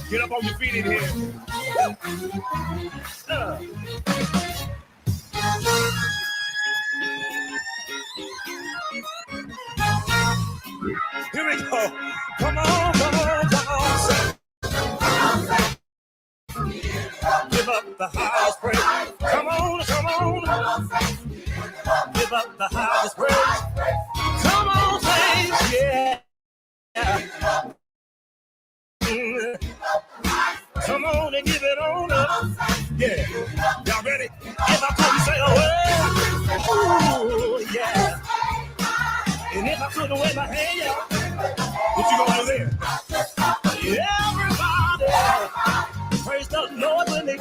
Get up on your feet in here. Uh, Here we go. Come on, come on, come on. Give up the highest praise. Come on, come on. Give up the highest praise. Come on, saints, yeah. Come on and give it on up. Yeah. Y'all ready? If I couldn't say a word. Ooh, yeah. And if I couldn't wave my hand, yeah. What you gonna do there? Everybody, praise the Lord with me.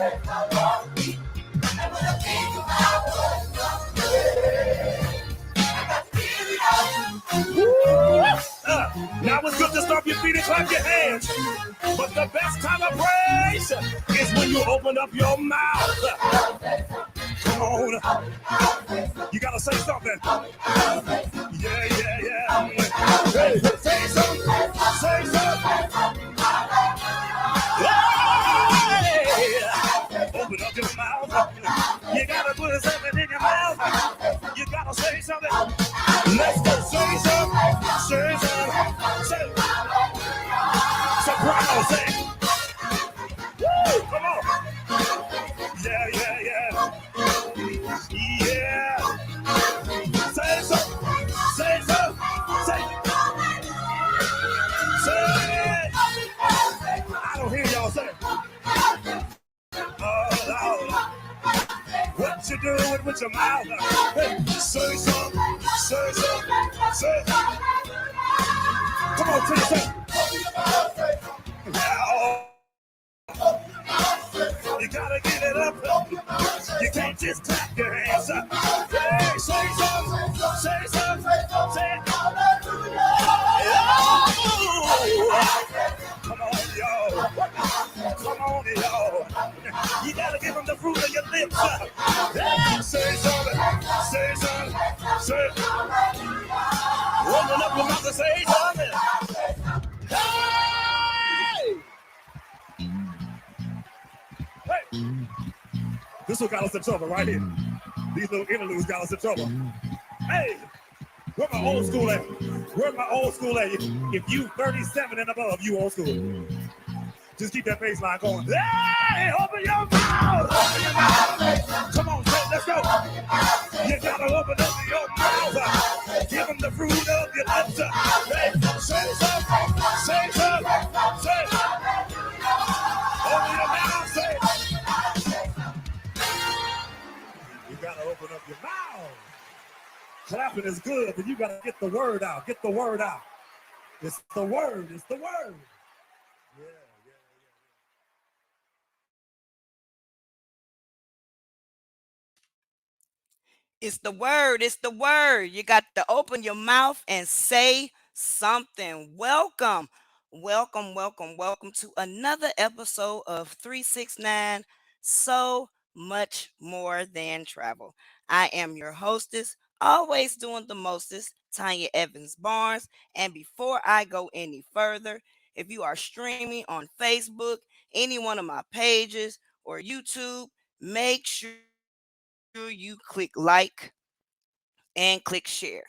Now it's good to stomp your feet and clap your hands. But the best time of praise is when you open up your mouth. Come on. You gotta say something. Yeah, yeah, yeah. Hey, say something. Say something. Yeah. Open up your mouth. You gotta put something in your mouth. You gotta say something. Let's go. Say something. Say something. Say. Soprano, say. Woo, come on. Yeah, yeah, yeah. Yeah. Say something. Say something. Say. Say. I don't hear y'all say. What you doing with your mouth? Hey, say something. Say something. Say. Come on, say something. Yeah. You gotta get it up. You can't just clap your hands up. Hey, say something. Say something. Say. Come on, y'all. Come on, y'all. You gotta give them the fruit of your lips. Hey, say something. Say something. Say. Open up your mouth and say something. Hey! Hey! This one got us in trouble right here. These little interludes got us in trouble. Hey! Where my old school at? Where my old school at? If you 37 and above, you old school. Just keep that bass line going. Hey, open your mouth! Open your mouth! Come on, let's go. You gotta open up your mouth. Give them the fruit of your lips. Hey, say something. Say something. Say. Open your mouth. Say. You gotta open up your mouth. Clapping is good, but you gotta get the word out. Get the word out. It's the word. It's the word. Yeah. It's the word. It's the word. You got to open your mouth and say something. Welcome. Welcome, welcome, welcome to another episode of 369 So Much More Than Travel. I am your hostess, always doing the mostest, Tanya Evans Barnes. And before I go any further, if you are streaming on Facebook, any one of my pages, or YouTube, make sure you click like and click share.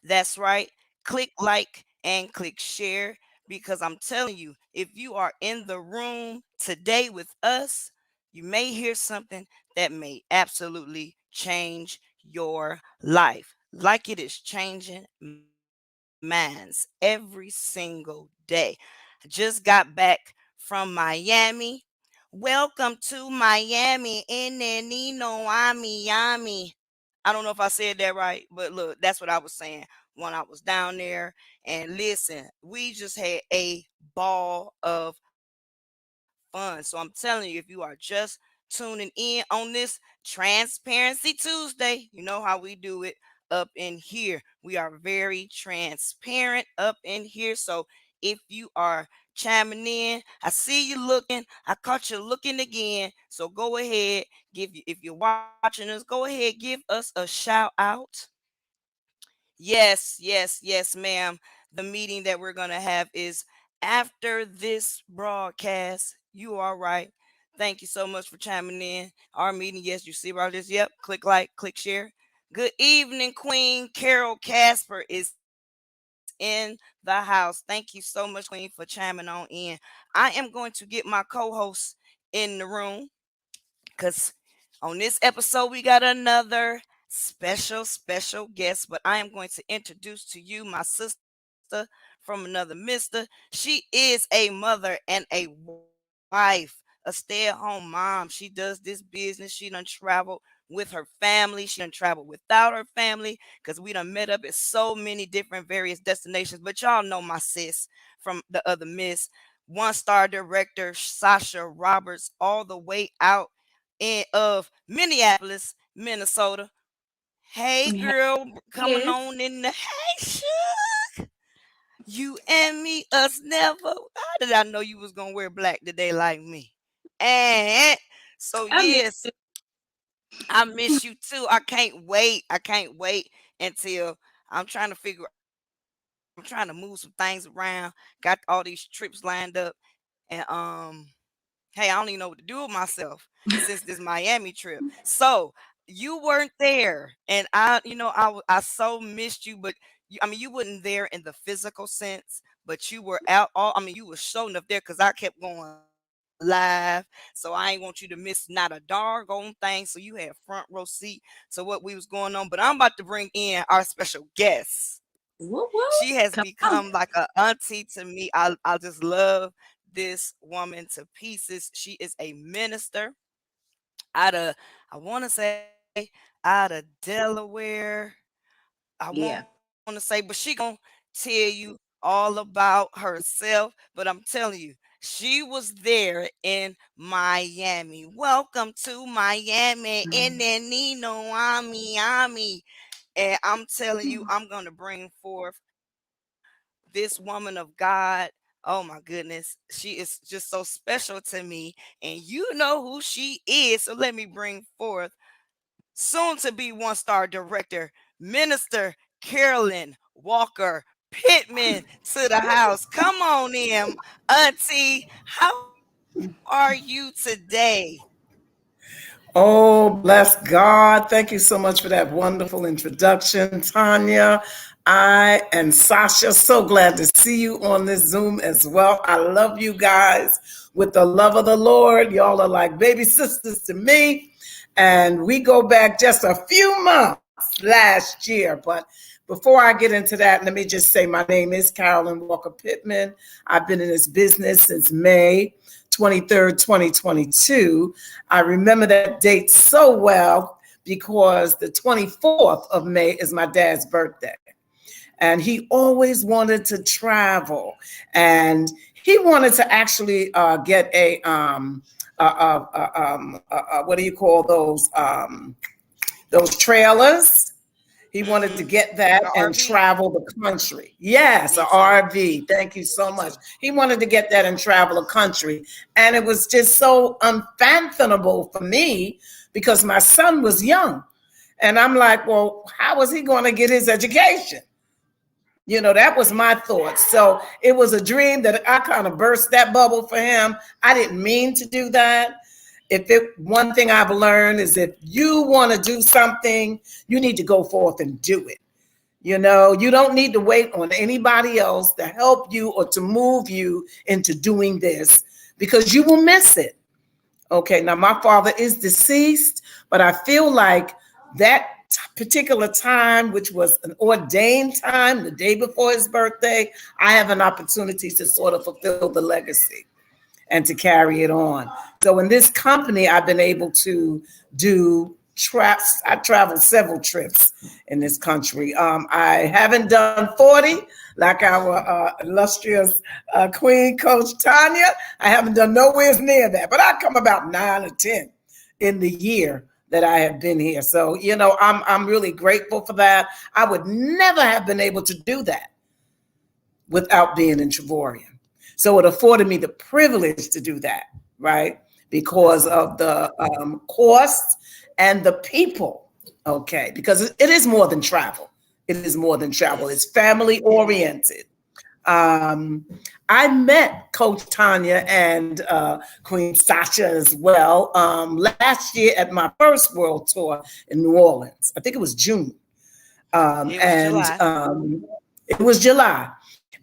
That's right. Click like and click share because I'm telling you, if you are in the room today with us, you may hear something that may absolutely change your life, like it is changing mine's every single day. I just got back from Miami. Welcome to Miami. Miami. I don't know if I said that right, but look, that's what I was saying when I was down there. And listen, we just had a ball of fun. So I'm telling you, if you are just tuning in on this Transparency Tuesday, you know how we do it up in here. We are very transparent up in here. So if you are chiming in, I see you looking. I caught you looking again. So go ahead, if you're watching us, go ahead, give us a shout out. Yes, ma'am. The meeting that we're going to have is after this broadcast. You are right. Thank you so much for chiming in. Our meeting, yes, you see about this. Yep. Click like, click share. Good evening, Queen Carol Casper is in the house. Thank you so much, Queen, for chiming on in. I am going to get my co-host in the room because on this episode we got another special guest. But I am going to introduce to you my sister from another mister. She is a mother and a wife, a stay-at-home mom. She does this business. She done traveled with her family. She done traveled without her family because we done met up at so many different various destinations. But y'all know my sis from the other miss, one-star director Sasha Roberts, all the way out of Minneapolis, Minnesota. Hey girl, coming Yes. on in the hey Suge. You and me, us never. How did I know you was gonna wear black today like me? And so I mean, yes, I miss you too. I can't wait. I can't wait until I'm trying to move some things around. Got all these trips lined up, and hey, I don't even know what to do with myself since this Miami trip. So you weren't there, and I so missed you, but I mean, you weren't there in the physical sense, but you were out. All I mean, you were showing up there because I kept going live, so I ain't want you to miss not a doggone thing. So you had front row seat to what we was going on. But I'm about to bring in our special guest. whoop She whoop. has Come become on. like a auntie to me. I just love this woman to pieces. She is a minister out of, I want to say, out of Delaware. I want to say, Yeah. but she gonna tell you all about herself. But I'm telling you, she was there in Miami. Welcome to Miami, in the Nino, Ami. And I'm telling you, I'm gonna bring forth this woman of God. Oh my goodness. She is just so special to me. And you know who she is. So let me bring forth soon to be one-star director, Minister Carolyn Walker Pittman to the house. Come on in, Auntie. How are you today? Oh, bless God. Thank you so much for that wonderful introduction, Tanya. I and Sasha, so glad to see you on this Zoom as well. I love you guys with the love of the Lord. Y'all are like baby sisters to me. And we go back just a few months last year. But before I get into that, let me just say my name is Carolyn Walker Pittman. I've been in this business since May 23rd, 2022. I remember that date so well because the 24th of May is my dad's birthday. And he always wanted to travel. And he wanted to actually get what do you call those trailers? He wanted to Mm-hmm. get The that and RV? travel the country. Yes, Me a too. RV. Thank you so Me much. too. He wanted to get that and travel a country. And it was just so unfathomable for me because my son was young. And I'm like, well, how was he going to get his education? That was my thought. So it was a dream that I kind of burst that bubble for him. I didn't mean to do that. One thing I've learned is if you want to do something, you need to go forth and do it. You don't need to wait on anybody else to help you or to move you into doing this because you will miss it. Okay, now my father is deceased, but I feel like that particular time, which was an ordained time, the day before his birthday, I have an opportunity to sort of fulfill the legacy and to carry it on. So in this company, I've been able to do trips. I traveled several trips in this country. I haven't done 40 like our illustrious Queen Coach Tanya. I haven't done nowhere near that, but I come about 9 or 10 in the year that I have been here. So, I'm really grateful for that. I would never have been able to do that without being in Trevorian. So it afforded me the privilege to do that, right? That's Because of awesome. the cost and the people, okay? Because it is more than travel. It is more than travel. It's Yes. family oriented. Um, I met Coach Tanya and Queen Sasha as well last year at my first world tour in New Orleans. I think it was June. It was And July. it was July.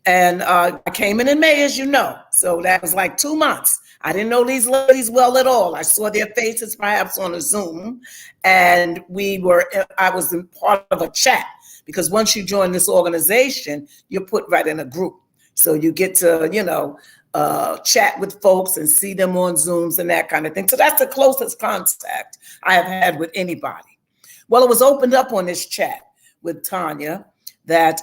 And I came in May, as you know. So that was like 2 months. I didn't know these ladies well at all. I saw their faces perhaps on a Zoom. And I was in part of a chat because once you join this organization, you're put right in a group. So you get to, chat with folks and see them on Zooms and that kind of thing. So that's the closest contact I have had with anybody. Well, it was opened up on this chat with Tanya that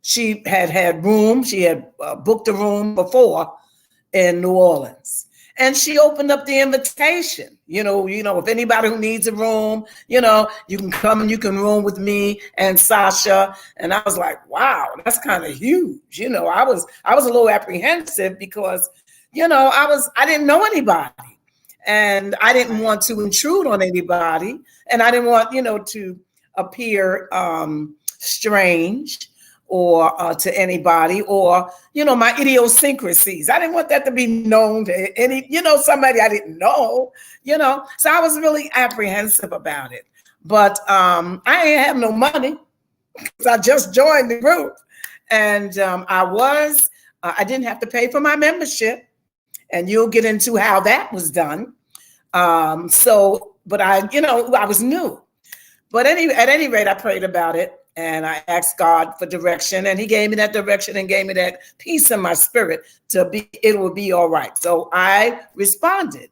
she had room. She had booked a room before in New Orleans. And she opened up the invitation. If anybody who needs a room, you can come and you can room with me and Sasha. And I was like, wow, that's kind of huge. I was a little apprehensive because, I didn't know anybody. And I didn't want to intrude on anybody. And I didn't want, to appear strange or to anybody, or my idiosyncrasies. I didn't want that to be known to any somebody I didn't know. So I was really apprehensive about it. But I ain't have no money because I just joined the group, and I didn't have to pay for my membership, and you'll get into how that was done. But I was new. But at any rate, I prayed about it. And I asked God for direction, and he gave me that direction and gave me that peace in my spirit it will be all right. So I responded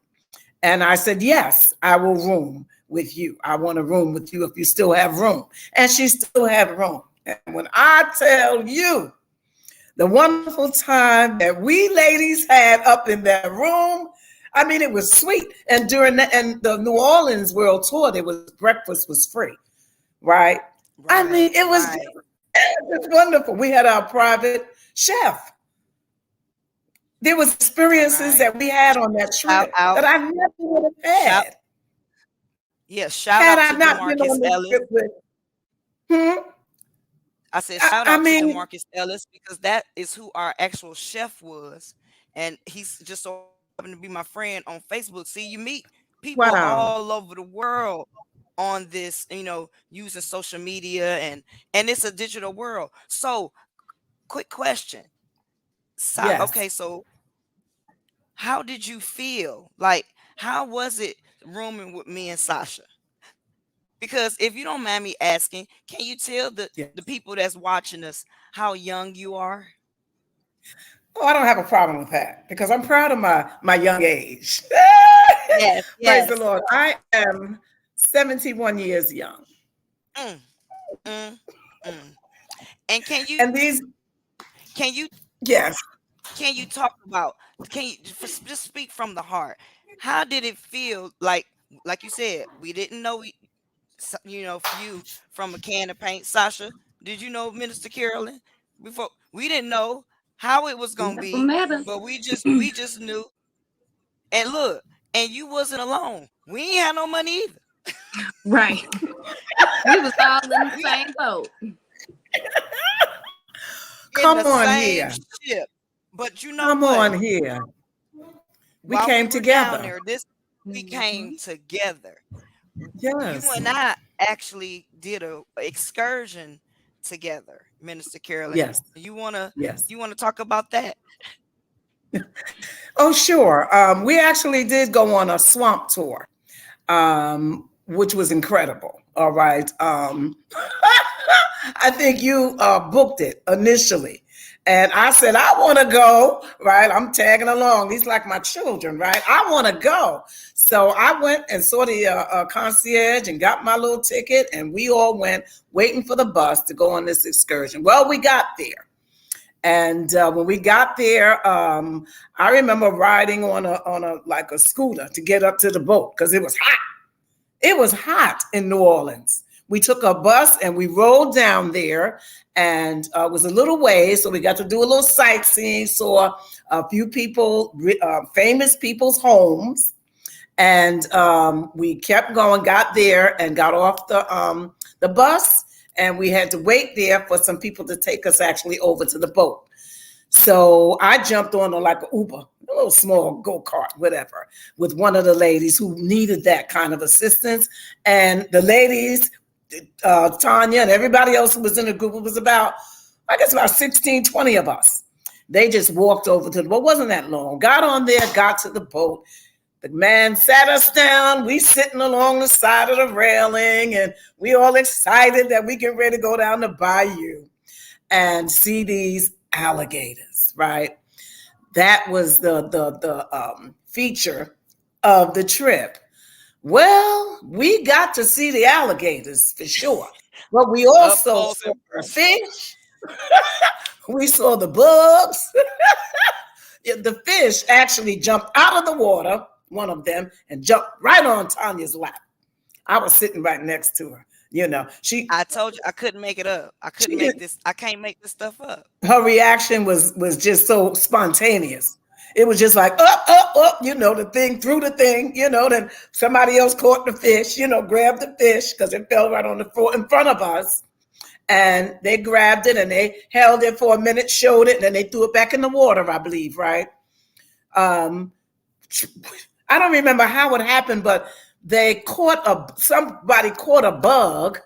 and I said, yes, I will room with you. I want to room with you if you still have room. And she still had room. And when I tell you the wonderful time that we ladies had up in that room, I mean, it was sweet. And during the New Orleans World Tour, breakfast was free, right? I mean, it was wonderful. We had our private chef. There was experiences that we had on that trip that I never would have had. Shout out to not been on DeMarcus Ellis. I said shout out to DeMarcus Ellis because that is who our actual chef was. And he's just so happened to be my friend on Facebook. See, you meet people all over the world on this, using social media and it's a digital world. So quick question. Yes. Okay, so how did you feel? Like, how was it rooming with me and Sasha? Because if you don't mind me asking, can you tell the people that's watching us how young you are? Oh, I don't have a problem with that because I'm proud of my young age. Yes. Praise the Lord. I am 71 years young. And can you yes. Can you talk about, just speak from the heart? How did it feel like you said, we didn't know you from a can of paint. Sasha, did you know Minister Carolyn before? We didn't know how it was gonna be, but we just knew. And look, and you wasn't alone. We ain't had no money either. Right. We was all in the same boat. Come on here. Ship. But you know Come what? on here. We While came together. Down there, we came together. Yes. You and I actually did a excursion together, Minister Carolyn. Yes. You wanna talk about that? Oh, sure. We actually did go on a swamp tour, which was incredible. All right. I think you booked it initially. And I said, I want to go, right? I'm tagging along. These like my children, right? I want to go. So I went and saw the concierge and got my little ticket. And we all went waiting for the bus to go on this excursion. Well, we got there. And when we got there, I remember riding on a scooter to get up to the boat because it was hot. It was hot in New Orleans. We took a bus and we rode down there, and it was a little ways, so we got to do a little sightseeing, saw a few people, famous people's homes, and we kept going, got there and got off the bus, and we had to wait there for some people to take us actually over to the boat. So I jumped on like an Uber, a little small go kart, whatever, with one of the ladies who needed that kind of assistance. And the ladies, Tanya and everybody else who was in the group, it was about, I guess, about 16, 20 of us. They just walked over to the boat. Wasn't that long. Got on there, got to the boat. The man sat us down. We sitting along the side of the railing, and we all excited that we get ready to go down the bayou and see these alligators, right? That was the feature of the trip. Well, we got to see the alligators for sure, but we Up also close saw and the personal. fish. We saw the bugs. Yeah, the fish actually jumped out of the water, one of them, and jumped right on Tanya's lap. I was sitting right next to her. You know, I told you I couldn't make it up. I couldn't she make this. I can't make this stuff up. her reaction was just so spontaneous. It was just like up, the thing threw the thing, then somebody else caught the fish, grabbed the fish because it fell right on the floor in front of us. And they grabbed it and they held it for a minute, showed it, and then they threw it back in the water, I believe, right? Um, I don't remember how it happened, but somebody caught a bug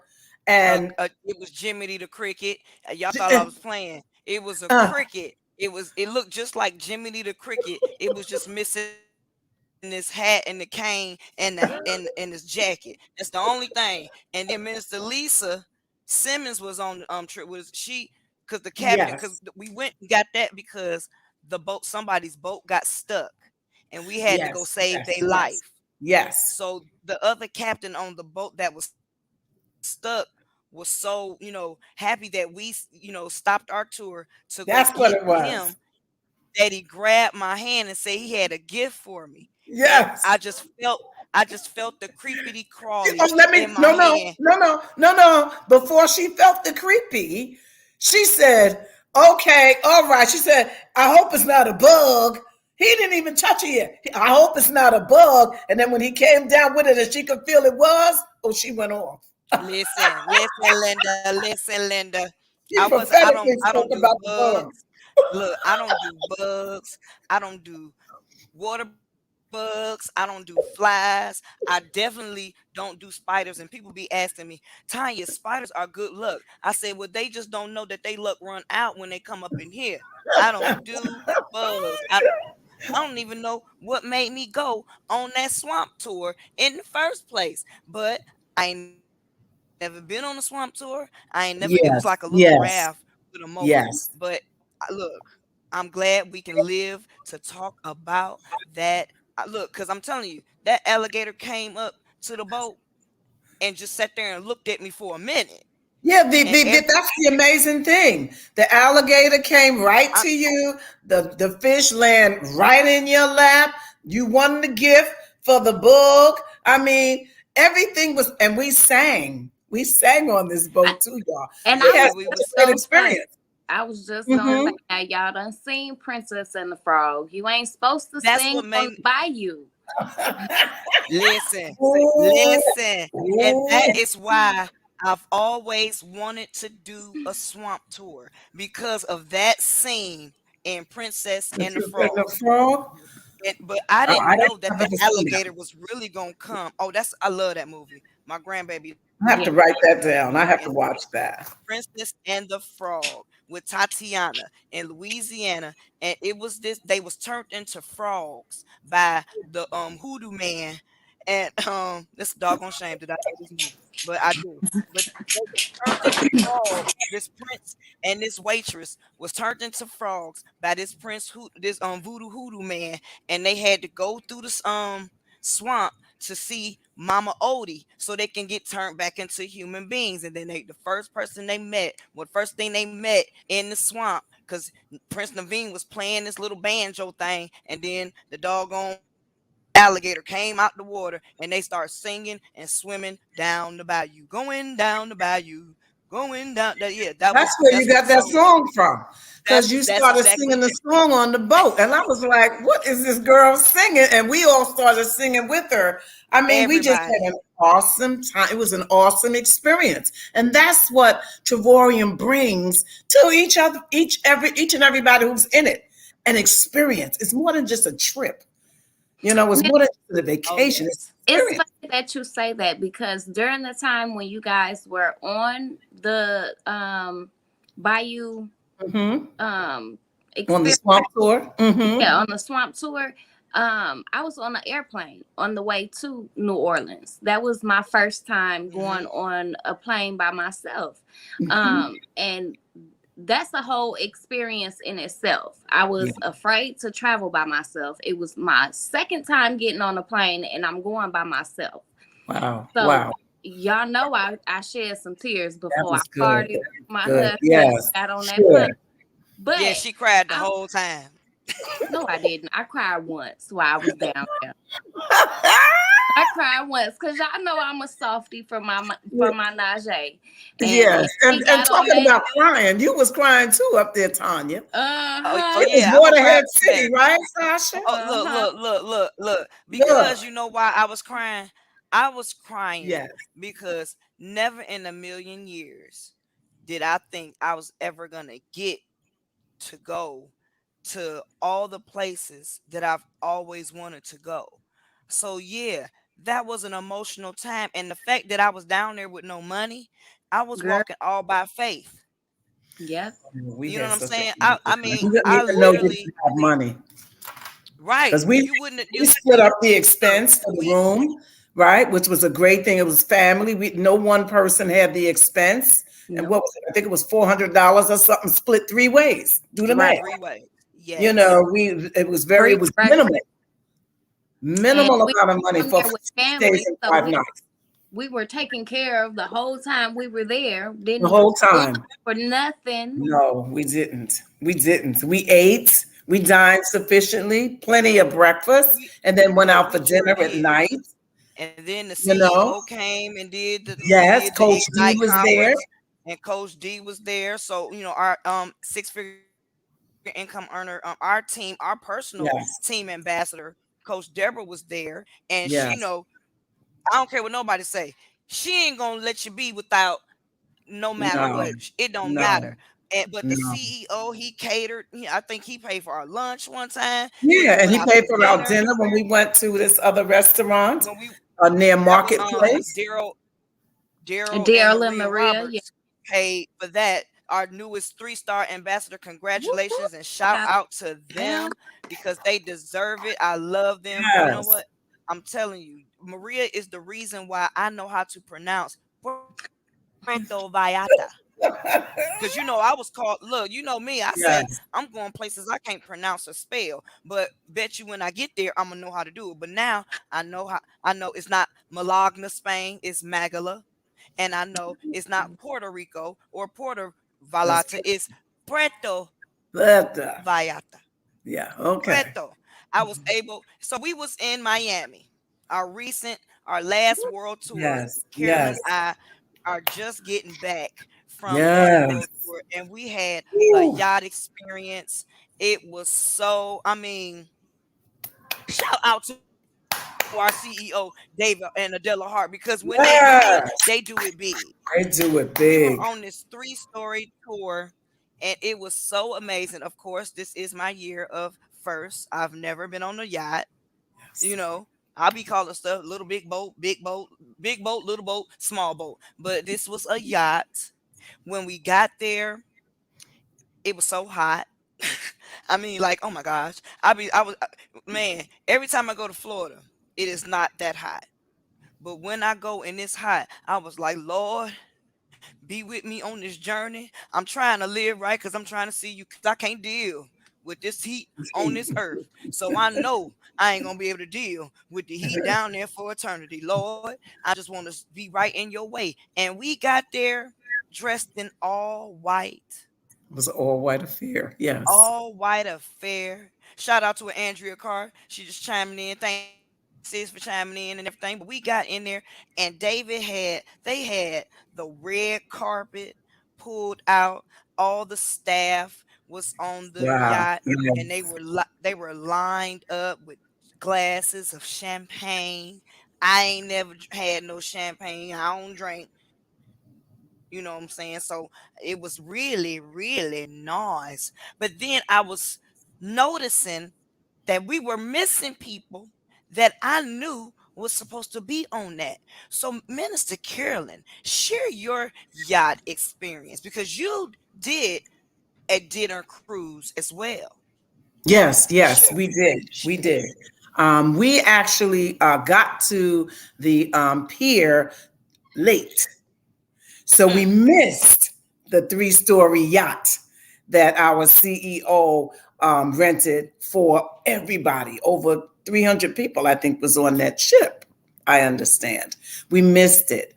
and It was Jiminy the cricket. Y'all thought I was playing. It was a uh, cricket. It looked just like Jiminy the cricket. It was just missing this hat and the cane and his jacket. That's the only thing. And then Minister Lisa Simmons was on the trip. Was she? Because the cabinet. Because we yes, went and got that because the boat, somebody's boat got stuck, and we had to go yes, save their yes, yes, life. yes. So the other captain on the boat that was stuck was so, happy that we, stopped our tour to go get That's what it him, was. that he grabbed my hand and said he had a gift for me. And Yes. I just felt the creepity crawly Oh, let me, in my no, no, hand. no, no, no, no. Before she felt the creepy, she said, okay, all right. She said, I hope it's not a bug. He didn't even touch it yet. I hope it's not a bug. And then when he came down with it and she could feel it was, oh, she went off. Listen, Linda. She I prophetically don't spoke do about the bug. bugs. Look, I don't do bugs. I don't do water bugs. I don't do flies. I definitely don't do spiders. And people be asking me, Tanya, spiders are good luck. I said, well, they just don't know that they luck run out when they come up in here. I don't do bugs. I don't even know what made me go on that swamp tour in the first place. But I ain't never been on a swamp tour. I ain't never. It was like a little raft Yes, with a motor. yes, But yes. look, I'm glad we can live to talk about that. Look, because I'm telling you, that alligator came up to the boat and just sat there and looked at me for a minute. Yeah, And every that's the amazing thing. The alligator came right I, to you. The fish land right in your lap. You won the gift for the book. I mean, everything was, and we sang. We sang on this I, boat too, y'all. and We I yeah, had was we such was. a just great gonna say, experience. I was just gonna say, Hmm. now y'all done seen Princess and the Frog. You ain't supposed to That's sing what on made the bayou. Listen, Ooh, listen, and that ooh. is why I've always wanted to do a swamp tour because of that scene in Princess and the Princess and Frog. the Frog. But I Oh, didn't know that I've the never seen that. alligator was really gonna come. Oh, I love that movie. My grandbaby loves I have that Yeah. to write movie. that And down. I have to watch that. Princess and the Frog with Tatiana in Louisiana, and it was this. They was turned into frogs by the hoodoo man, and this doggone shame that I know this movie, but I do. But they was turned into frogs. This prince and this waitress was turned into frogs by this this voodoo hoodoo man, and they had to go through this swamp to see Mama Odie so they can get turned back into human beings. And then the first person they met, first thing they met in the swamp, because Prince Naveen was playing this little banjo thing, and then the doggone alligator came out the water and they start singing and swimming down the bayou, going down the bayou. Going down. That yeah, that That's was where you that's what got the that song is. song from. Because you That's started exactly singing the it. song on the boat. And I was like, what is this girl singing? And we all started singing with her. I mean, we just Everybody. had an awesome time. It was an awesome experience. And that's what Trevorium brings to each other, each and everybody who's in it. An experience. It's more than just a trip. It's Now, more than just a Oh vacation. It's yes. an it's experience. funny that you say that because during the time when you guys were on the Bayou Hmm. On the experience, swamp tour. Hmm. yeah, on the swamp tour, I was on an airplane on the way to New Orleans. That was my first time Hmm. going on a plane by myself. Hmm. And that's a whole experience in itself. I Yeah. was afraid to travel by myself. It was my second time getting on a plane and I'm going by myself. Wow. So Wow. y'all know I shed some tears That before I was good. parted That with was my good. husband, Yes. got on that plane. Sure. Yeah, But she cried the I whole time. no, I didn't. I cried once while I was down there. I cried once because y'all know I'm a softie for my Najee, Yes. and he And got on talking that. about crying, you was crying too up there, Tanya. Uh Oh huh. It was yeah, I'm a Waterhead crybaby. City, right, Sasha? Oh, Uh look, huh. look, look, look, look. Look. Because you know why I was crying? I was crying Yes. because never in a million years did I think I was ever gonna get to go to all the places that I've always wanted to go. So yeah, that was an emotional time. And the fact that I was down there with no money, I was Girl. walking all by faith. Yep. We You know had what I'm such a saying? I, wonderful I time. mean, We didn't I even know you literally didn't have money. right. Because we You wouldn't we you split up the look, expense for the we room, right? Which was a great thing. It was family. No one person had the expense. And Nope. what was it? I think it was $400 or something, split three ways. Do the math. Right. three ways. Yes. It Free was breakfast. minimal, And minimal we amount of money on for there with 6 days family, and so 5 nights. we were taken care of the whole time we were there. The Didn't whole look time. for nothing. No, we didn't. We didn't. We ate. We dined sufficiently, plenty of breakfast, We and then went look, out for we sure dinner at did. night. And then the You know, CEO came and yes, did the Coach D Ignite was there. conference, and Coach D was there. So our six-figure income earner, our team, our personal Yes, team ambassador, Coach Deborah was there, and she yes. know I don't care what nobody say. She ain't gonna let you be without no matter No, what. It don't no, matter. And but the no. CEO, he catered. I think he paid for our lunch one time when we Yeah, and went he out to paid for our dinner. dinner when we went to this other restaurant When we near that was Marketplace. Daryl and Daryl and Maria Maria, yeah. Roberts paid for that. Our newest three-star ambassador. Woo-hoo. Congratulations and shout Shout out to out. them because they deserve it. I love them. You know Yes. what? I'm telling you, Maria is the reason why I know how to pronounce Puerto Vallarta. Cause I was called. Look, you know me. I said Yes. I'm going places I can't pronounce or spell, but bet you when I get there, I'm gonna know how to do it. But now I know how. I know it's not Malagna, Spain. It's Magala, and I know it's not Puerto Rico or Puerto That's Vallarta. good. It's Puerto But, Vallarta. yeah, okay. Puerto. I was able. So we was in Miami. Our last world tour. Yes, Carolyn yes, and I are just getting back from that yes. world tour, and we had a Woo. yacht experience. It was so. I mean, shout out to our CEO David and Adela Hart because when Yes. they do it big. They do it We were big. on this three-story tour, and it was so amazing. Of course, this is my year of first. I've never been on a yacht. You Yes. know, I'll be calling stuff little big boat, little boat, small boat. But this was a yacht. When we got there, it was so hot. I mean, like, oh my gosh. Man, every time I go to Florida, it is not that hot. But when I go and it's hot, I was like, Lord, be with me on this journey. I'm trying to live right because I'm trying to see you because I can't deal with this heat on this earth. So I know I ain't gonna be able to deal with the heat down there for eternity. Lord, I just want to be right in your way. And we got there dressed in It was all white affair. Yes. all white affair. Shout out to Andrea Carr. She just chiming in. Thanks, sis, for chiming in and everything. But we got in there, and they had the red carpet. pulled out. All the staff was on the Wow. yacht, and Yes. they were lined up with glasses of champagne. I ain't never had no champagne. I don't drink. You know what I'm saying? So it was really, really nice. But then I was noticing that we were missing people that I knew was supposed to be on that. So, Minister Carolyn, share your yacht experience because you did a dinner cruise as well. Yes, yes, Share, we did. We share. did. We actually got to the pier late. So we Mm, missed the three-story yacht that our CEO rented for everybody. Over 300 people, I think, was on that ship. I understand. We missed it.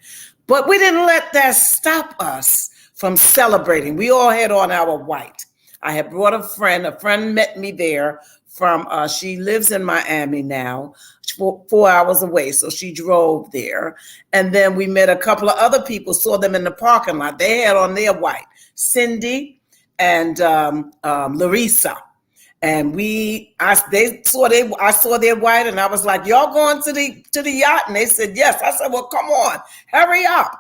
But we didn't let that stop us from celebrating. We all had on our white. I had brought a friend. A friend met me there from, she lives in Miami now, 4 hours away. So she drove there. And then we met a couple of other people, saw them in the parking lot. They had on their white, Cindy and Larissa. And I saw their white, and I was like, "Y'all going to the yacht?" And they said, "Yes." I said, "Well, come on, hurry up."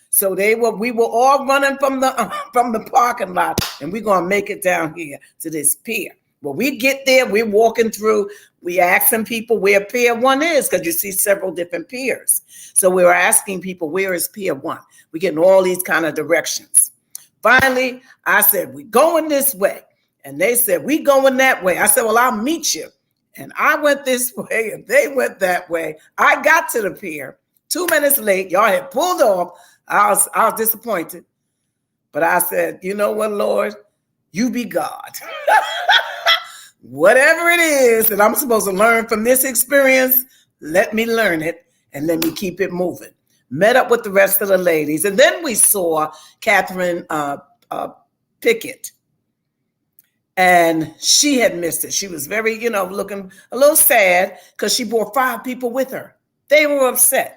So we were all running from the from the parking lot, and we're gonna make it down here to this pier. When we get there, we're walking through. We asking people where Pier 1 is because you see several different piers. So we were asking people where is Pier 1. We're getting all these kind of directions. Finally, I said we going this way, and they said we going that way. I said, "Well, I'll meet you." And I went this way, and they went that way. I got to the pier 2 minutes late. Y'all had pulled off. I was disappointed, but I said, "You know what, Lord, you be God." Whatever it is that I'm supposed to learn from this experience, let me learn it and let me keep it moving. Met up with the rest of the ladies, and then we saw Catherine Pickett, and she had missed it. She was very, looking a little sad because she brought 5 people with her. They were upset.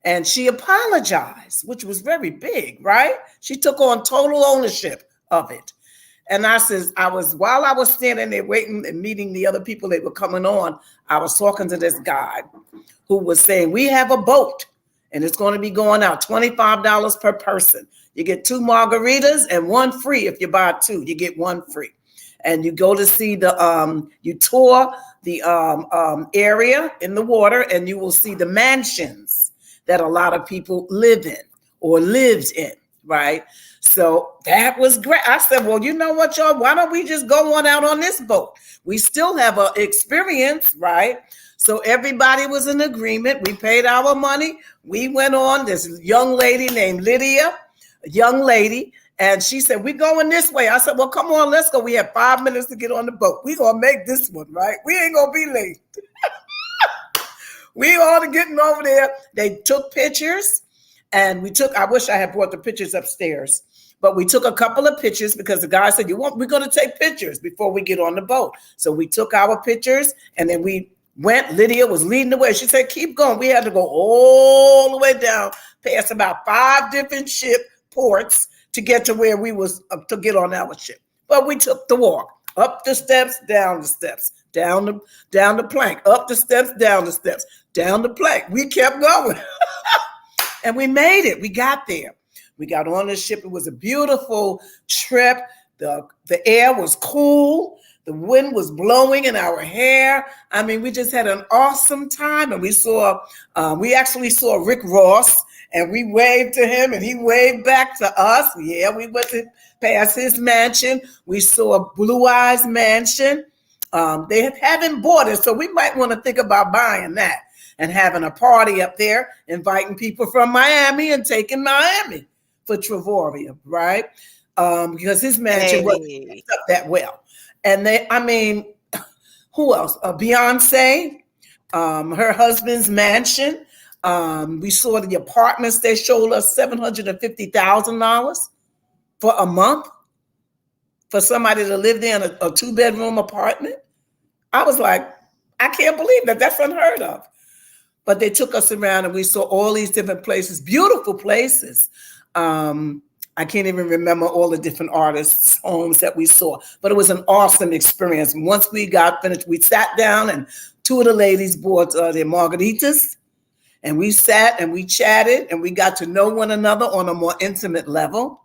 And she apologized, which was very big, right? She took on total ownership of it. And while I was standing there waiting and meeting the other people that were coming on, I was talking to this guy who was saying, we have a boat and it's going to be going out $25 per person. You get 2 margaritas and 1 free. If you buy 2, you get 1 free. And you go to see you tour the area in the water, and you will see the mansions that a lot of people live in or lived in, right? So that was great. I said, well, you know what, y'all, why don't we just go on out on this boat? We still have an experience, right? So everybody was in agreement. We paid our money. We went on. This young lady named Lydia, a young lady, and she said, we're going this way. I said, well, come on, let's go. We have 5 minutes to get on the boat. We're going to make this one, right? We ain't going to be late. We all getting over there. They took pictures, and I wish I had brought the pictures upstairs, but we took a couple of pictures because the guy said, we're going to take pictures before we get on the boat. So we took our pictures, and then we went. Lydia was leading the way. She said, keep going. We had to go all the way down, past about 5 different ship ports to get to where we was to get on our ship. But we took the walk, up the steps, down the steps, down the plank, up the steps, down the steps, down the plank. We kept going. And we made it. We got there. We got on the ship. It was a beautiful trip. The air was cool. The wind was blowing in our hair. I mean, we just had an awesome time. And we actually saw Rick Ross, and we waved to him, and he waved back to us. Yeah, we went past his mansion. We saw Blue Eyes Mansion. They haven't bought it, so we might want to think about buying that and having a party up there, inviting people from Miami and taking Miami for Trevorium, right? Because his mansion wasn't up that well. And who else? Beyonce, her husband's mansion. We saw the apartments. They showed us $750,000 for a month for somebody to live there in a 2-bedroom apartment. I was like, I can't believe that. That's unheard of. But they took us around, and we saw all these different places, beautiful places. I can't even remember all the different artists' homes that we saw, but it was an awesome experience. Once we got finished, we sat down and two of the ladies bought their margaritas, and we sat and we chatted and we got to know one another on a more intimate level.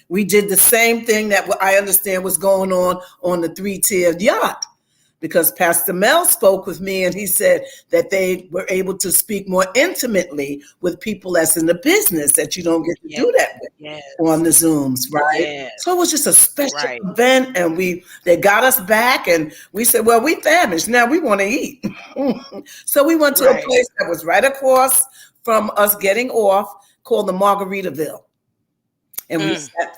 We did the same thing that I understand was going on the three-tiered yacht, because Pastor Mel spoke with me and he said that they were able to speak more intimately with people that's in the business that you don't get to Yes, do that with yes, on the Zooms, right? yes, So it was just a special right, event, and they got us back, and we said, well, we famished now, we want to eat. So we went to a right. place that was right across from us getting off, called the Margaritaville, and we Mm. sat.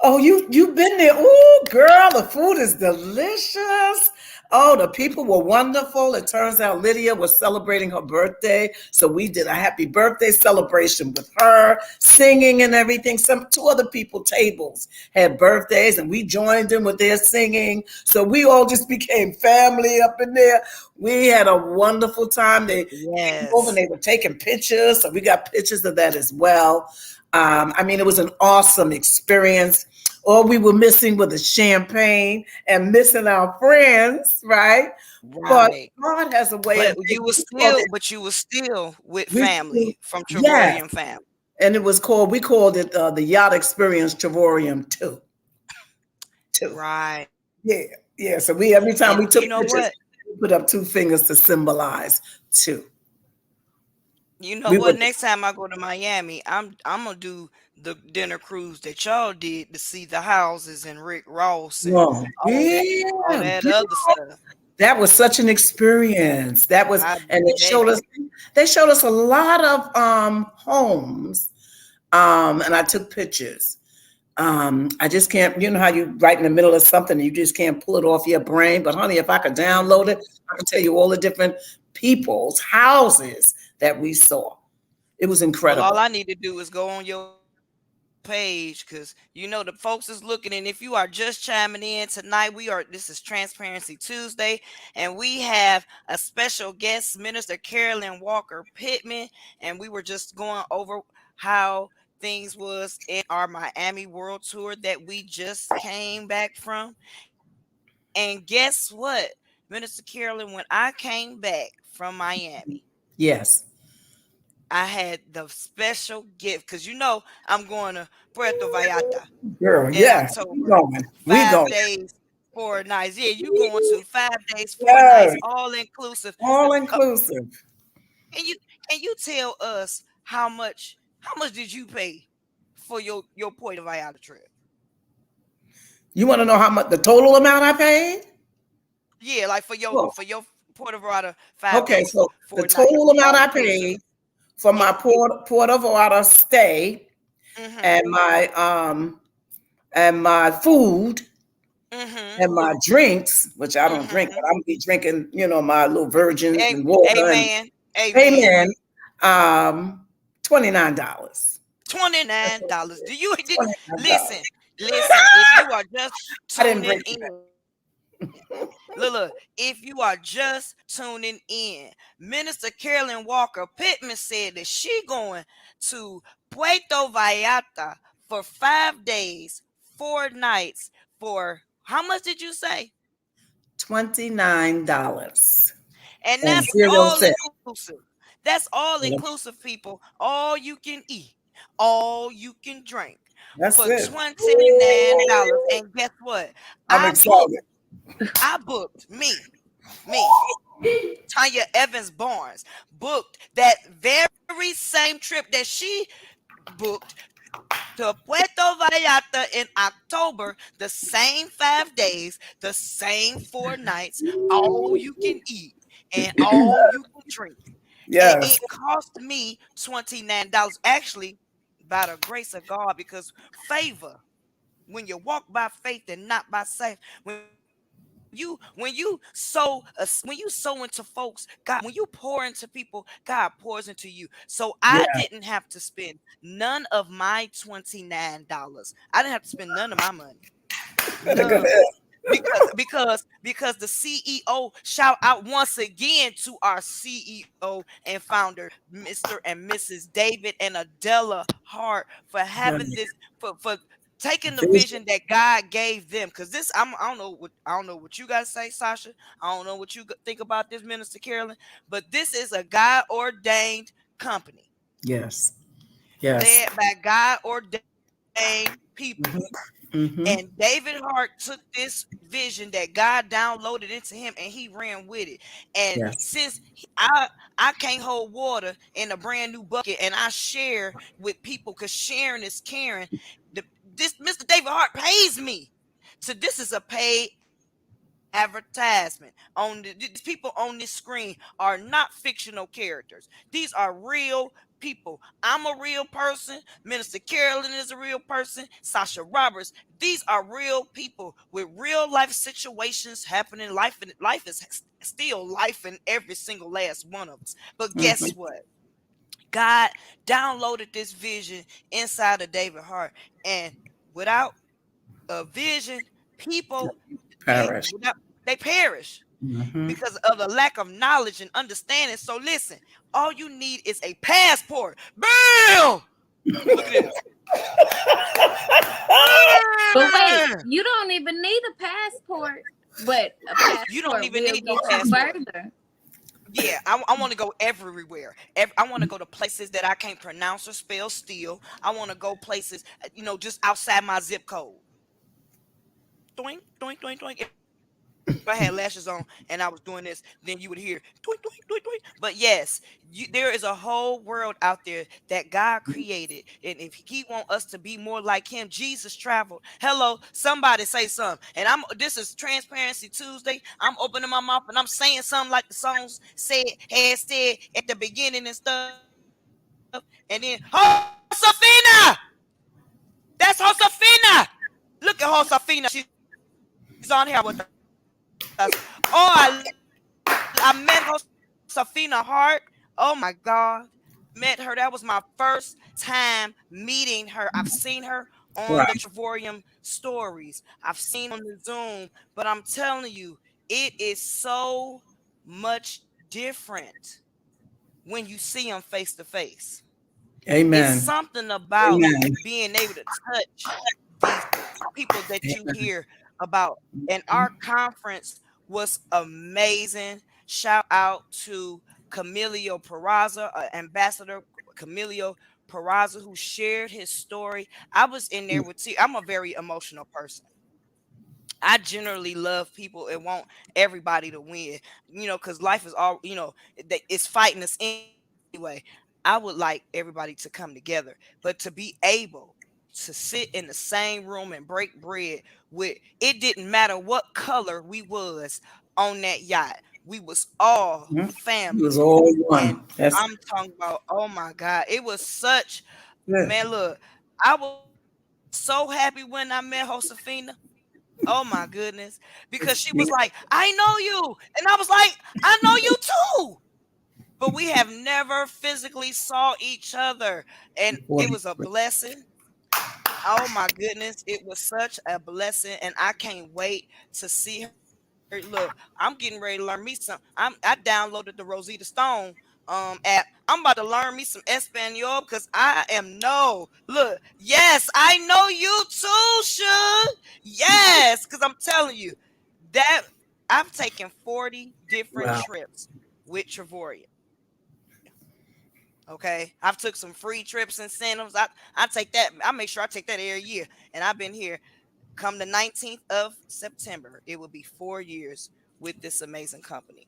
Oh, you've been there. Oh, girl, the food is delicious. Oh, the people were wonderful. It turns out Lydia was celebrating her birthday, so we did a happy birthday celebration with her, singing and everything. Some two other people tables had birthdays, and we joined them with their singing. So we all just became family up in there. We had a wonderful time. They came over and Yes. they were taking pictures, so we got pictures of that as well. I mean, it was an awesome experience. All we were missing was the champagne and missing our friends, right? But Right. God has a way But of you making was we called still, it. but you was still with We still, family from yes, Trevorian family. and it was called. We called it the Yacht Experience Trevorium Two. Two. Right. Yeah, yeah. So we every time And we you took know pictures, what? we put up two fingers to symbolize two. You know We what? were Next time I go to Miami, I'm gonna do the dinner cruise that y'all did to see the houses and Rick Ross and oh all yeah, that other girl. stuff. That was such an experience. That was, I and bet. they showed us a lot of homes. And I took pictures. I just can't, you know how you right in the middle of something and you just can't pull it off your brain. But honey, if I could download it, Mhm. I could tell you all the different people's houses that we saw. It was Well, all incredible. I need to do is go on your page because you know the folks is looking. And if you are just chiming in tonight, this is Transparency Tuesday, and we have a special guest, Minister Carolyn Walker Pittman, and we were just going over how things was in our Miami World Tour that we just came back from. And guess what, Minister Carolyn, when I came back from Miami, Yes. I had the special gift because I'm going to Puerto Vallarta Girl, in yeah. We October. going. We 5 going. days, 4 nights. Yeah, you going to 5 days, 4 nights, Yes. all inclusive. All Uh, inclusive. and you tell us how much did you pay for your Puerto Vallarta trip? You want to know how much the total amount I paid? Yeah, like Well, for your Puerto Vallarta 5 okay, days, so the 4 nights, total amount all I inclusive. paid for my Mm, Port of Water stay mhm. and my food Mhm. and my drinks, which I don't drink, but Mhm. I'm gonna be drinking, my little virgins A- and water and Amen. Amen. amen. $29. $29. Do you $29. listen? Listen, if you are just I didn't tuning break the bank. in, look, if you are just tuning in, Minister Carolyn Walker Pittman said that she going to Puerto Vallarta for 5 days, 4 nights for how much did you say? $29 And and that's zero all cents. inclusive. That's all inclusive, people. All you can eat, all you can drink That's for it. $29. And guess what? I'm I booked, excited. me, Tanya Evans Barnes, booked that very same trip that she booked to Puerto Vallarta in October, the same 5 days, the same 4 nights, all you can eat and all you can drink. And Yes. it cost me $29. Actually, by the grace of God, because favor, when you walk by faith and not by sight, when you sow into folks, God, when you pour into people, God pours into you. So I Yeah. didn't have to spend none of my $29. I didn't have to spend none of my money. Go None. ahead. Because because the CEO, shout out once again to our CEO and founder, Mr. and Mrs. David and Adela Hart, for having Right. this, for taking the Vision. vision that God gave them. Because this, I don't know what you guys say, Sasha. I don't know what you think about this, Minister Carolyn. But this is a God ordained company Yes. Yes. led by God ordained people. Mm-hmm. And David Hart took this vision that God downloaded into him and he ran with it. And Yes. since I can't hold water in a brand new bucket and I share with people because sharing is caring, this Mr. David Hart pays me. So this is a paid advertisement on these people on this screen are not fictional characters. These are real people. I'm a real person. Minister Carolyn is a real person. Sasha Roberts. These are real people with real life situations happening. Life is still life in every single last one of us. But guess Mm-hmm. what? God downloaded this vision inside of David Hart, and without a vision, people Parish. they perish Mm-hmm. because of the lack of knowledge and understanding. So listen, all you need is a passport. Bam! Look at this. But wait, Bam! you don't even need a passport, but a You don't passport even will need no get you passport. further. Yeah, I want to go everywhere. I want to go to places that I can't pronounce or spell still. I want to go places, just outside my zip code. Doink, doink, doink, doink. If I had lashes on and I was doing this, then you would hear doink, doink, doink, doink. But yes, there is a whole world out there that God created. And if he want us to be more like him, Jesus traveled. Hello, somebody say something. And this is Transparency Tuesday. I'm opening my mouth and I'm saying something like the songs had said at the beginning and stuff. And then, Josefina! That's Josefina! Look at Josefina. She's on here with us. Oh, I met Josefina Hart. Oh my God. Met her. That was my first time meeting her. I've seen her on the Travorium stories. I've Right. seen her on the Zoom. But I'm telling you, it is so much different when you see them face to face. It's something about Amen. being able to Amen. touch these people that you hear Amen. about. And our conference was amazing. Shout out to Camilio Peraza, Ambassador Camilio Peraza, who shared his story. I was in there with I'm a very emotional person. I generally love people and want everybody to win, because life is all, it's fighting us anyway. I would like everybody to come together, but to be able to sit in the same room and break bread with, it didn't matter what color we was on that yacht. We was all Mhm. It was family. all And one. That's I'm talking about, oh my God, it was such, good. man, look, I was so happy when I met Josefina. Oh my goodness. Because she was like, I know you. And I was like, I know you too. But we have never physically saw each other. And it was a blessing. Oh my goodness. It was such a blessing. And I can't wait to see her. Look, I'm getting ready to learn me some. I downloaded the Rosita Stone app. I'm about to learn me some Espanol because I am no. Look, yes, I know you too, Suge. Yes, because I'm telling you that I've taken 40 different Wow. trips with Travoria. Okay, I've took some free trips incentives. I take that. I make sure I take that every year, and I've been here. Come the 19th of September, it will be 4 years with this amazing company.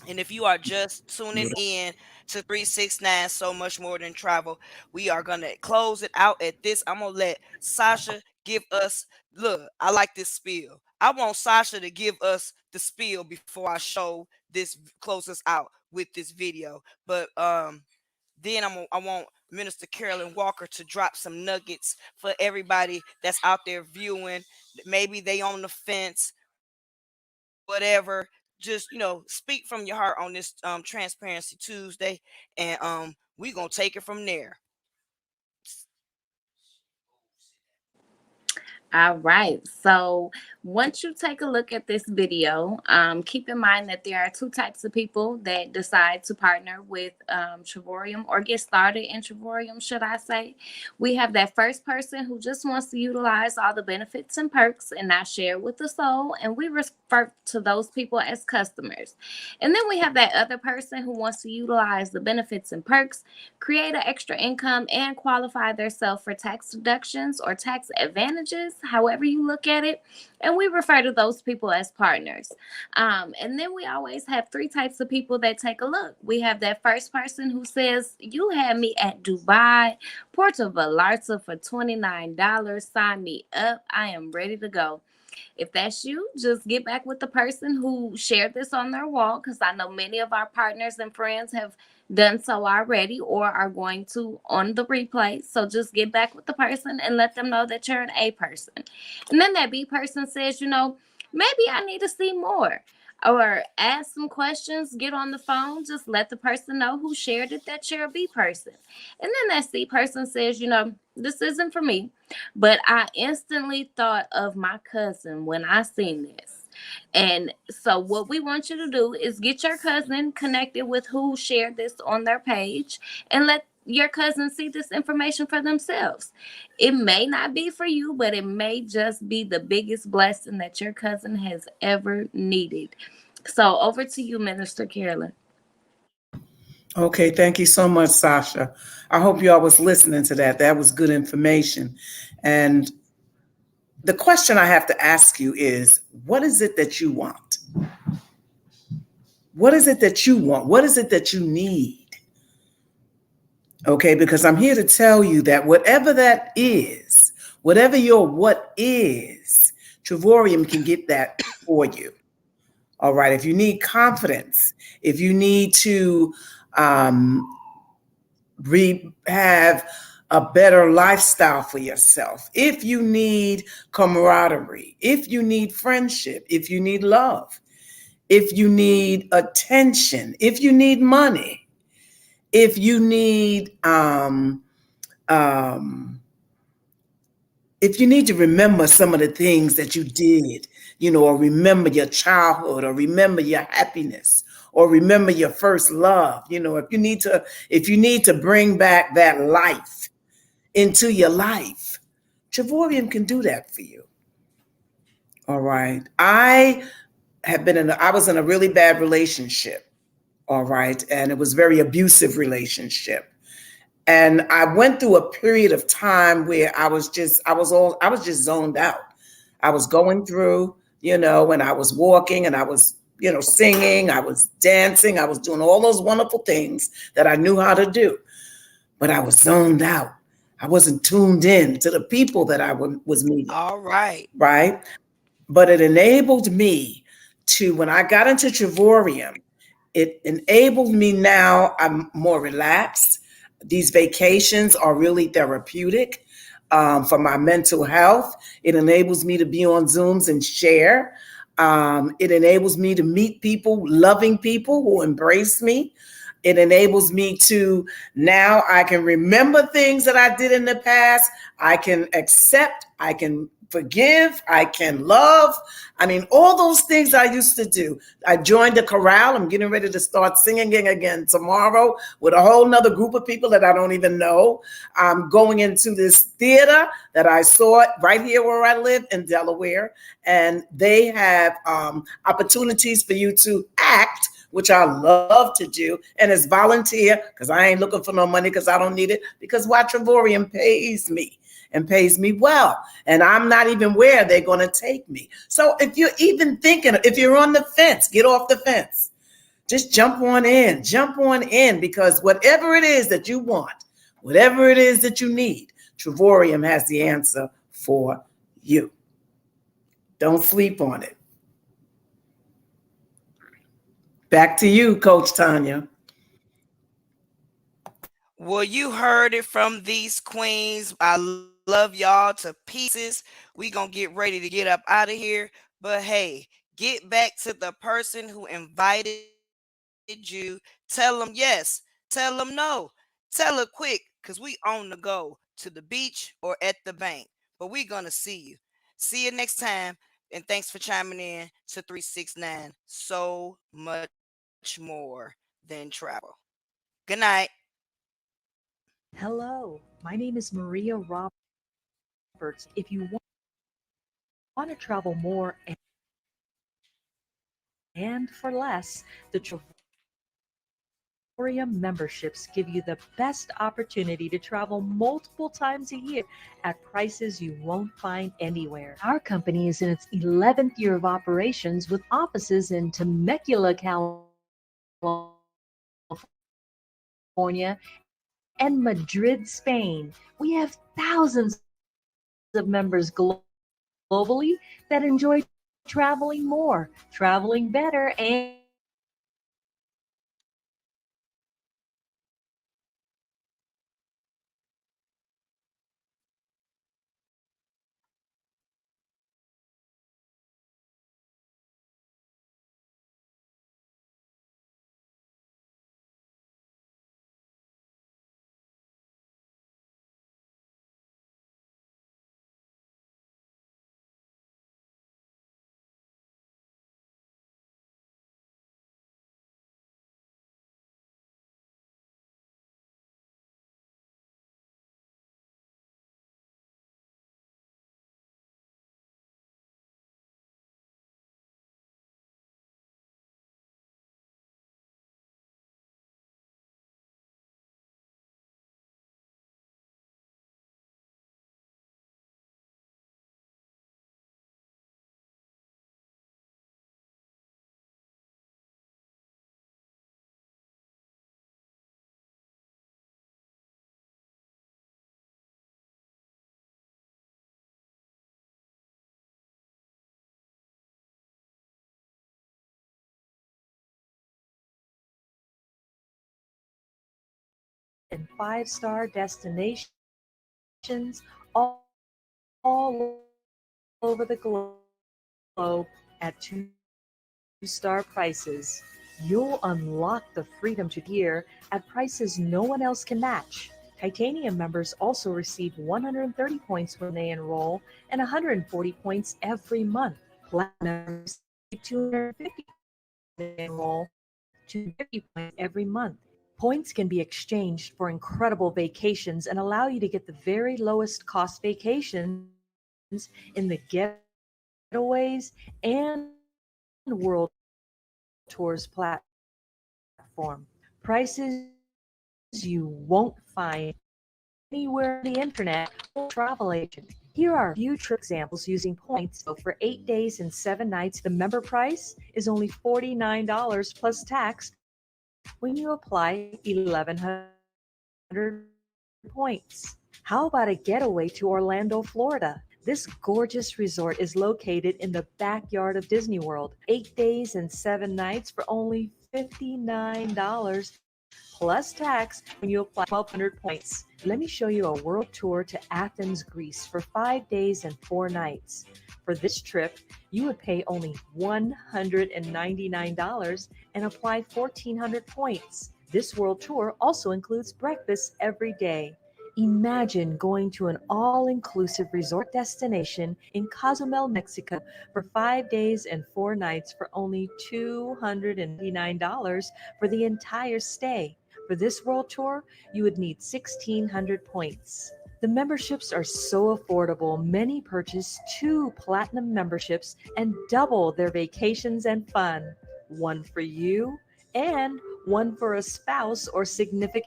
And if you are just tuning in to 369, so much more than travel, we are going to close it out at this. I'm going to let Sasha give us, look, I like this spiel. I want Sasha to give us the spiel before I show this, close us out with this video. But then I want Minister Carolyn Walker to drop some nuggets for everybody that's out there viewing. Maybe they on the fence, whatever. Just speak from your heart on this Transparency Tuesday, and we gonna take it from there. All right. So once you take a look at this video, keep in mind that there are two types of people that decide to partner with Trivorium or get started in Trivorium, should I say. We have that first person who just wants to utilize all the benefits and perks and not share with the soul. And we refer to those people as customers. And then we have that other person who wants to utilize the benefits and perks, create an extra income, and qualify themselves for tax deductions or tax advantages, however you look at it. And we refer to those people as partners. And then we always have three types of people that take a look. We have that first person who says, "You had me at Dubai, Puerto Vallarta for $29. Sign me up. I am ready to go." If that's you, just get back with the person who shared this on their wall, because I know many of our partners and friends have done so already or are going to on the replay. So just get back with the person and let them know that you're an A person. And then that B person says, maybe I need to see more. Or ask some questions, get on the phone, just let the person know who shared it that you're a B person. And then that C person says, this isn't for me, but I instantly thought of my cousin when I seen this. And so what we want you to do is get your cousin connected with who shared this on their page and let your cousin see this information for themselves. It may not be for you, but it may just be the biggest blessing that your cousin has ever needed. So over to you, Minister Carolyn. Okay, thank you so much, Sasha. I hope you all was listening to that. That was good information. And the question I have to ask you is, what is it that you want? What is it that you want? What is it that you need? Okay, because I'm here to tell you that whatever that is, whatever your what is, Trivorium can get that for you. All right, if you need confidence, if you need to um, have a better lifestyle for yourself, if you need camaraderie, if you need friendship, if you need love, if you need attention, if you need money, if you need um, if you need to remember some of the things that you did, or remember your childhood, or remember your happiness, or remember your first love, if you need to bring back that life into your life, Trivorium can do that for you. All right. I was in a really bad relationship. All right. And it was a very abusive relationship. And I went through a period of time where I was just zoned out. I was going through, and I was walking and I was, singing, I was dancing, I was doing all those wonderful things that I knew how to do. But I was zoned out. I wasn't tuned in to the people that was meeting. All right. Right. But it enabled me to, when I got into Trivorium, it enabled me. Now I'm more relaxed. These vacations are really therapeutic for my mental health. It enables me to be on Zooms and share. It enables me to meet people, loving people who embrace me. It enables me to, now I can remember things that I did in the past. I can accept, I can forgive, I can love. I mean, all those things I used to do. I joined a chorale. I'm getting ready to start singing again tomorrow with a whole nother group of people that I don't even know. I'm going into this theater that I saw right here where I live in Delaware. And they have opportunities for you to act, which I love to do. And it's volunteer, because I ain't looking for no money, because I don't need it, because Trivorium pays me and pays me well. And I'm not even where they're going to take me. So if you're even thinking, if you're on the fence, get off the fence. Just jump on in, because whatever it is that you want, whatever it is that you need, Trivorium has the answer for you. Don't sleep on it. Back to you, Coach Tanya. Well, you heard it from these queens. I love y'all to pieces. We gonna get ready to get up out of here. But hey, get back to the person who invited you. Tell them yes. Tell them no. Tell her quick, because we on the go to the beach or at the bank. But we gonna see you. See you next time. And thanks for chiming in to 369. So much more than travel. Good night. Hello, my name is Maria Roberts. If you want to travel more and for less, the Travorium memberships give you the best opportunity to travel multiple times a year at prices you won't find anywhere. Our company is in its 11th year of operations with offices in Temecula, California, and Madrid, Spain. We have thousands of members globally that enjoy traveling more, traveling better, and saving more. And five-star destinations all over the globe at 2-star prices. You'll unlock the freedom to travel year at prices no one else can match. Titanium members also receive 130 points when they enroll and 140 points every month. Platinum members receive 250 points when they enroll, 250 points every month. Points can be exchanged for incredible vacations and allow you to get the very lowest cost vacations in the Getaways and World Tours platform. Prices you won't find anywhere else. You can also find them on the internet or with a travel agent. Here are a few trip examples using points. So for 8 days and 7 nights, the member price is only $49 plus tax when you apply 1,100 points. How about a getaway to Orlando, Florida? This gorgeous resort is located in the backyard of Disney World. 8 days and 7 nights for only $59 plus tax when you apply 1,200 points. Let me show you a world tour to Athens, Greece for 5 days and 4 nights. For this trip, you would pay only $199 and apply 1,400 points. This world tour also includes breakfast every day. Imagine going to an all inclusive resort destination in Cozumel, Mexico for 5 days and 4 nights for only $299 for the entire stay. For this world tour, you would need 1,600 points. The memberships are so affordable, many purchase 2 platinum memberships and double their vacations and fun. One for you and one for a spouse or significant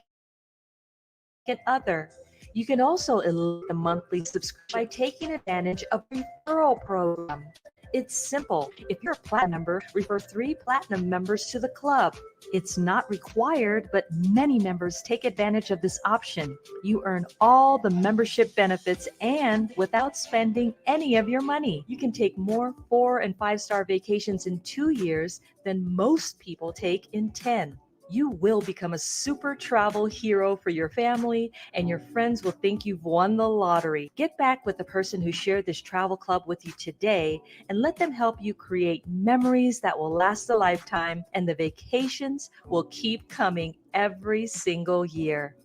other. You can also eliminate the monthly subscription by taking advantage of our referral program. It's simple. If you're a platinum member, refer 3 platinum members to the club. It's not required, but many members take advantage of this option. You earn all the membership benefits and without spending any of your money. You can take more 4 and 5 star vacations in 2 years than most people take in 10. You will become a super travel hero for your family, and your friends will think you've won the lottery. Get back with the person who shared this travel club with you today and let them help you create memories that will last a lifetime, and the vacations will keep coming every single year.